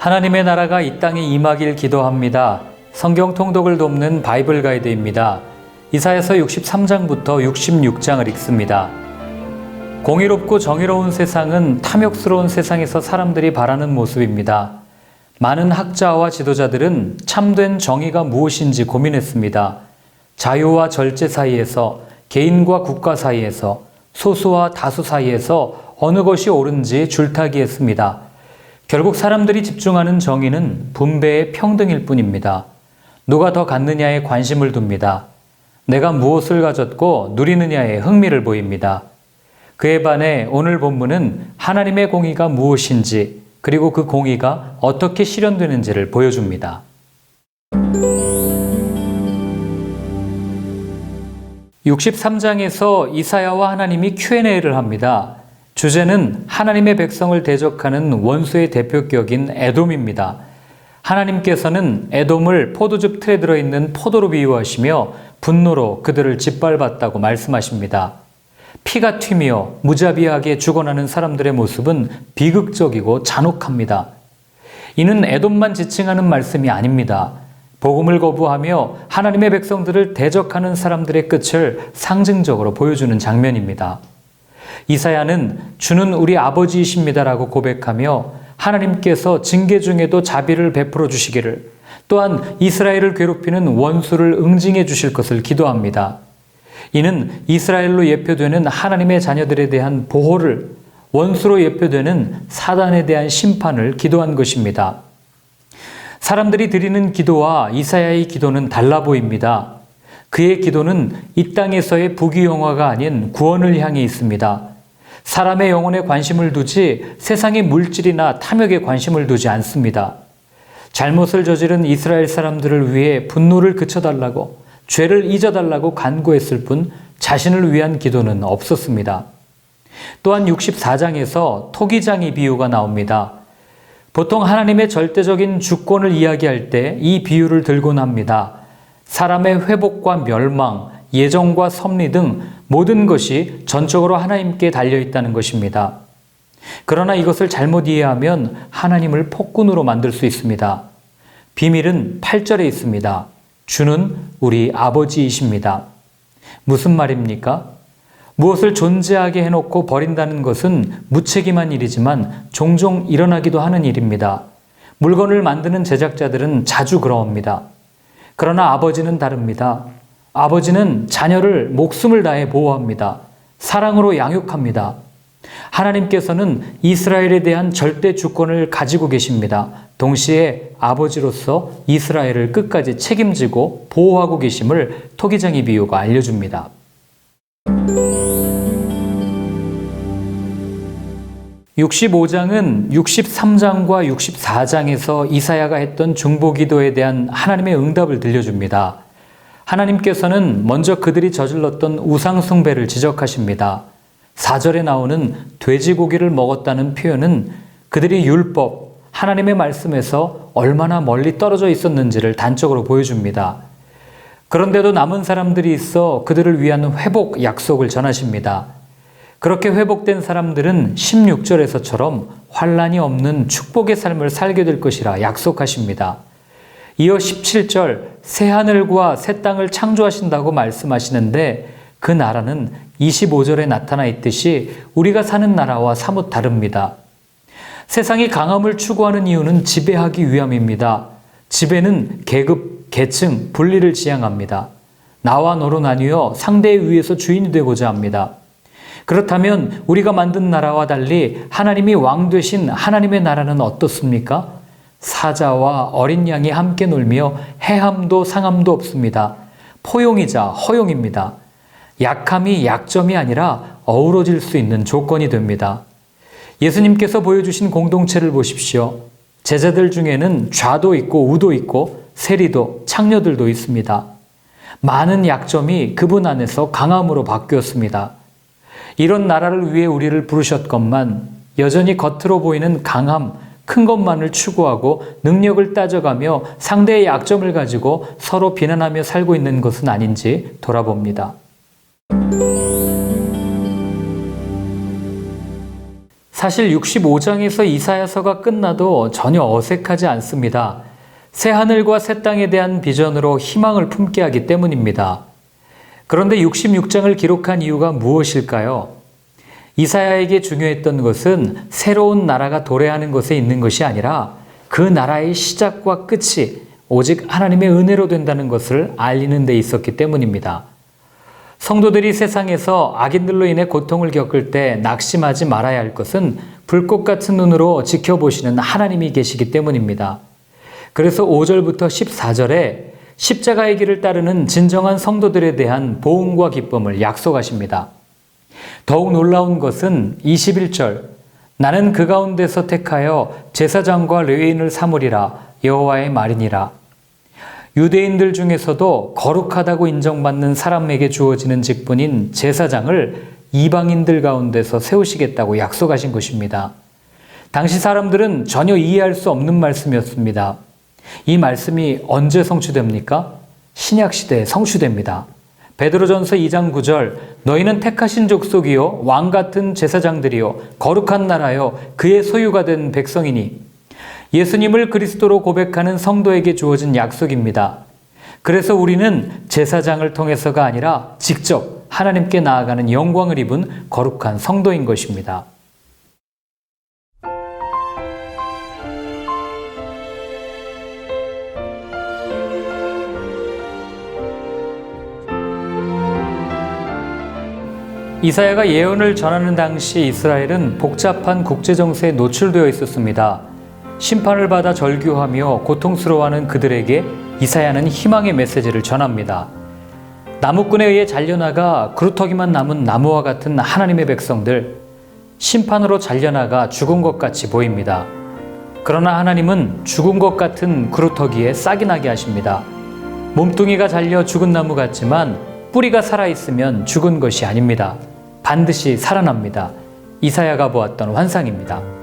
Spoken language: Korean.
하나님의 나라가 이 땅에 임하길 기도합니다. 성경 통독을 돕는 바이블 가이드입니다. 이사야서 63장부터 66장을 읽습니다. 공의롭고 정의로운 세상은 탐욕스러운 세상에서 사람들이 바라는 모습입니다. 많은 학자와 지도자들은 참된 정의가 무엇인지 고민했습니다. 자유와 절제 사이에서, 개인과 국가 사이에서, 소수와 다수 사이에서 어느 것이 옳은지 줄타기했습니다. 결국 사람들이 집중하는 정의는 분배의 평등일 뿐입니다. 누가 더 갖느냐에 관심을 둡니다. 내가 무엇을 가졌고 누리느냐에 흥미를 보입니다. 그에 반해 오늘 본문은 하나님의 공의가 무엇인지, 그리고 그 공의가 어떻게 실현되는지를 보여줍니다. 63장에서 이사야와 하나님이 Q&A를 합니다. 주제는 하나님의 백성을 대적하는 원수의 대표격인 에돔입니다. 하나님께서는 에돔을 포도즙 틀에 들어있는 포도로 비유하시며 분노로 그들을 짓밟았다고 말씀하십니다. 피가 튀며 무자비하게 죽어나는 사람들의 모습은 비극적이고 잔혹합니다. 이는 에돔만 지칭하는 말씀이 아닙니다. 복음을 거부하며 하나님의 백성들을 대적하는 사람들의 끝을 상징적으로 보여주는 장면입니다. 이사야는 주는 우리 아버지이십니다라고 고백하며 하나님께서 징계 중에도 자비를 베풀어 주시기를, 또한 이스라엘을 괴롭히는 원수를 응징해 주실 것을 기도합니다. 이는 이스라엘로 예표되는 하나님의 자녀들에 대한 보호를, 원수로 예표되는 사단에 대한 심판을 기도한 것입니다. 사람들이 드리는 기도와 이사야의 기도는 달라 보입니다. 그의 기도는 이 땅에서의 부귀영화가 아닌 구원을 향해 있습니다. 사람의 영혼에 관심을 두지 세상의 물질이나 탐욕에 관심을 두지 않습니다. 잘못을 저지른 이스라엘 사람들을 위해 분노를 그쳐달라고, 죄를 잊어달라고 간구했을 뿐 자신을 위한 기도는 없었습니다. 또한 64장에서 토기장이 비유가 나옵니다. 보통 하나님의 절대적인 주권을 이야기할 때 이 비유를 들곤 합니다. 사람의 회복과 멸망, 예정과 섭리 등 모든 것이 전적으로 하나님께 달려있다는 것입니다. 그러나 이것을 잘못 이해하면 하나님을 폭군으로 만들 수 있습니다. 비밀은 8절에 있습니다. 주는 우리 아버지이십니다. 무슨 말입니까? 무엇을 존재하게 해놓고 버린다는 것은 무책임한 일이지만 종종 일어나기도 하는 일입니다. 물건을 만드는 제작자들은 자주 그러합니다. 그러나 아버지는 다릅니다. 아버지는 자녀를 목숨을 다해 보호합니다. 사랑으로 양육합니다. 하나님께서는 이스라엘에 대한 절대 주권을 가지고 계십니다. 동시에 아버지로서 이스라엘을 끝까지 책임지고 보호하고 계심을 토기장이 비유가 알려줍니다. 65장은 63장과 64장에서 이사야가 했던 중보기도에 대한 하나님의 응답을 들려줍니다. 하나님께서는 먼저 그들이 저질렀던 우상숭배를 지적하십니다. 4절에 나오는 돼지고기를 먹었다는 표현은 그들이 율법, 하나님의 말씀에서 얼마나 멀리 떨어져 있었는지를 단적으로 보여줍니다. 그런데도 남은 사람들이 있어 그들을 위한 회복 약속을 전하십니다. 그렇게 회복된 사람들은 16절에서처럼 환난이 없는 축복의 삶을 살게 될 것이라 약속하십니다. 이어 17절 새하늘과 새 땅을 창조하신다고 말씀하시는데 그 나라는 25절에 나타나 있듯이 우리가 사는 나라와 사뭇 다릅니다. 세상이 강함을 추구하는 이유는 지배하기 위함입니다. 지배는 계급, 계층, 분리를 지향합니다. 나와 너로 나뉘어 상대에 의해서 주인이 되고자 합니다. 그렇다면 우리가 만든 나라와 달리 하나님이 왕 되신 하나님의 나라는 어떻습니까? 사자와 어린 양이 함께 놀며 해함도 상함도 없습니다. 포용이자 허용입니다. 약함이 약점이 아니라 어우러질 수 있는 조건이 됩니다. 예수님께서 보여주신 공동체를 보십시오. 제자들 중에는 좌도 있고 우도 있고 세리도 창녀들도 있습니다. 많은 약점이 그분 안에서 강함으로 바뀌었습니다. 이런 나라를 위해 우리를 부르셨건만 여전히 겉으로 보이는 강함, 큰 것만을 추구하고 능력을 따져가며 상대의 약점을 가지고 서로 비난하며 살고 있는 것은 아닌지 돌아봅니다. 사실 65장에서 이사야서가 끝나도 전혀 어색하지 않습니다. 새 하늘과 새 땅에 대한 비전으로 희망을 품게 하기 때문입니다. 그런데 66장을 기록한 이유가 무엇일까요? 이사야에게 중요했던 것은 새로운 나라가 도래하는 것에 있는 것이 아니라 그 나라의 시작과 끝이 오직 하나님의 은혜로 된다는 것을 알리는 데 있었기 때문입니다. 성도들이 세상에서 악인들로 인해 고통을 겪을 때 낙심하지 말아야 할 것은 불꽃 같은 눈으로 지켜보시는 하나님이 계시기 때문입니다. 그래서 5절부터 14절에 십자가의 길을 따르는 진정한 성도들에 대한 보응과 기쁨을 약속하십니다. 더욱 놀라운 것은 21절, 나는 그 가운데서 택하여 제사장과 레위인을 삼으리라 여호와의 말이니라. 유대인들 중에서도 거룩하다고 인정받는 사람에게 주어지는 직분인 제사장을 이방인들 가운데서 세우시겠다고 약속하신 것입니다. 당시 사람들은 전혀 이해할 수 없는 말씀이었습니다. 이 말씀이 언제 성취됩니까? 신약시대에 성취됩니다. 베드로전서 2장 9절, 너희는 택하신 족속이요 왕같은 제사장들이요 거룩한 나라요 그의 소유가 된 백성이니. 예수님을 그리스도로 고백하는 성도에게 주어진 약속입니다. 그래서 우리는 제사장을 통해서가 아니라 직접 하나님께 나아가는 영광을 입은 거룩한 성도인 것입니다. 이사야가 예언을 전하는 당시 이스라엘은 복잡한 국제정세에 노출되어 있었습니다. 심판을 받아 절규하며 고통스러워하는 그들에게 이사야는 희망의 메시지를 전합니다. 나무꾼에 의해 잘려나가 그루터기만 남은 나무와 같은 하나님의 백성들, 심판으로 잘려나가 죽은 것 같이 보입니다. 그러나 하나님은 죽은 것 같은 그루터기에 싹이 나게 하십니다. 몸뚱이가 잘려 죽은 나무 같지만 뿌리가 살아있으면 죽은 것이 아닙니다. 반드시 살아납니다. 이사야가 보았던 환상입니다.